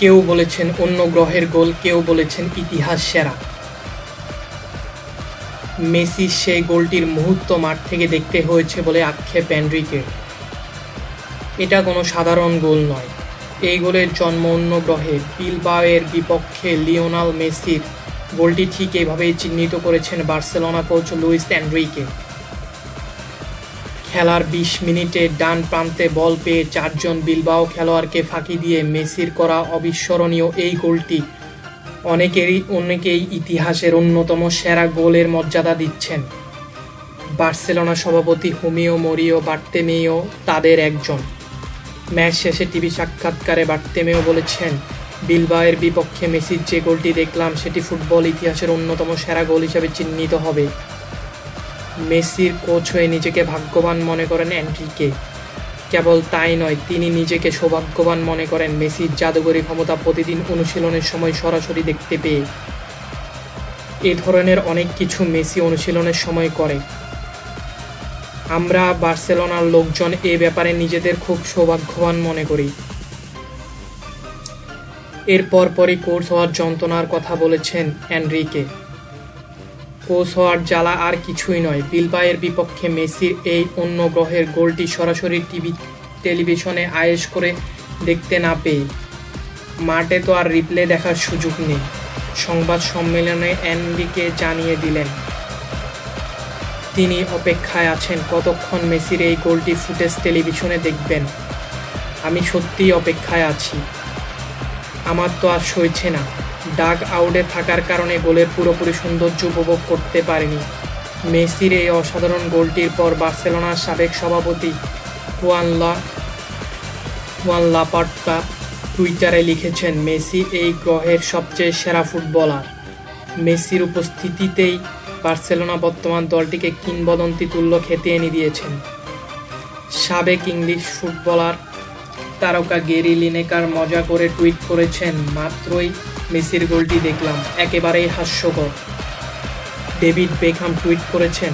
কেউ বলেছেন অন্য গ্রহের গোল, কেউ বলেছেন ইতিহাস সেরা। মেসির সেই গোলটির মুহূর্ত মাঠ থেকে দেখতে হয়েছে বলে আক্ষেপ এনরিকের। এটা কোনো সাধারণ গোল নয়, এই গোলের জন্ম অন্য গ্রহে। বিলবাওয়ের বিপক্ষে লিওনেল মেসির গোলটি ঠিক এভাবেই চিহ্নিত করেছেন বার্সেলোনা কোচ লুইস এনরিকে। খেলার ২০ মিনিটে ডান প্রান্তে বল পেয়ে ৪ জন বিলবাও খেলোয়াড়কে ফাঁকি দিয়ে মেসির করা অবিস্মরণীয় এই গোলটি অনেকেই ইতিহাসের অন্যতম সেরা গোলের মর্যাদা দিচ্ছেন। বার্সেলোনা সভাপতি হুমিও মরিও বার্তেমেও তাদের একজন। ম্যাচ শেষে টিভি সাক্ষাৎকারে বার্তেমেও বলেছেন, বিলবাওয়ের বিপক্ষে মেসির যে গোলটি দেখলাম সেটি ফুটবল ইতিহাসের অন্যতম সেরা গোল হিসেবে চিহ্নিত হবে। মেসির কোচ হয়ে নিজেকে ভাগ্যবান মনে করেন এনরিকে। কেবল তাই নয়, তিনি নিজেকে সৌভাগ্যবান মনে করেন মেসির জাদুকরী ক্ষমতা প্রতিদিন অনুশীলনের সময় সরাসরি দেখতে পেয়ে। এ ধরনের অনেক কিছু মেসি অনুশীলনের সময় করে। আমরা বার্সেলোনার লোকজন এ ব্যাপারে নিজেদের খুব সৌভাগ্যবান মনে করি। এর পরপরই কোচ হওয়ার যন্ত্রণার কথা বলেছেন এনরিকে। কোচ হওয়ার জ্বালা আর কিছুই নয়, বিলবাওয়ের বিপক্ষে মেসির এই অন্য গ্রহের গোলটি সরাসরি টেলিভিশনে আয়েশ করে দেখতে না পেয়ে। মাঠে তো আর রিপ্লে দেখার সুযোগ নেই। সংবাদ সম্মেলনে এনরিকে জানিয়ে দিলেন, তিনি অপেক্ষায় আছেন কতক্ষণ মেসির এই গোলটি ফুটেজ টেলিভিশনে দেখবেন। আমি সত্যিই অপেক্ষায় আছি। আমার তো আর সইছে না। ডাগ আউটে থাকার কারণে গোলের পুরোপুরি সৌন্দর্য উপভোগ করতে পারিনি। মেসির এই অসাধারণ গোলটির পর বার্সেলোনার সাবেক সভাপতি হুয়ান লাপার্তা টুইটারে লিখেছেন, মেসি এই গ্রহের সবচেয়ে সেরা ফুটবলার। মেসির উপস্থিতিতেই বার্সেলোনা বর্তমান দলটিকে কিংবদন্তি তুল্য খ্যাতি এনে দিয়েছেন। সাবেক ইংলিশ ফুটবলার তারকা গ্যারি লিনেকার মজা করে টুইট করেছেন, মাত্রই মেসির গোলটি দেখলাম, একেবারেই হাস্যকর। ডেভিড বেকহাম টুইট করেছেন,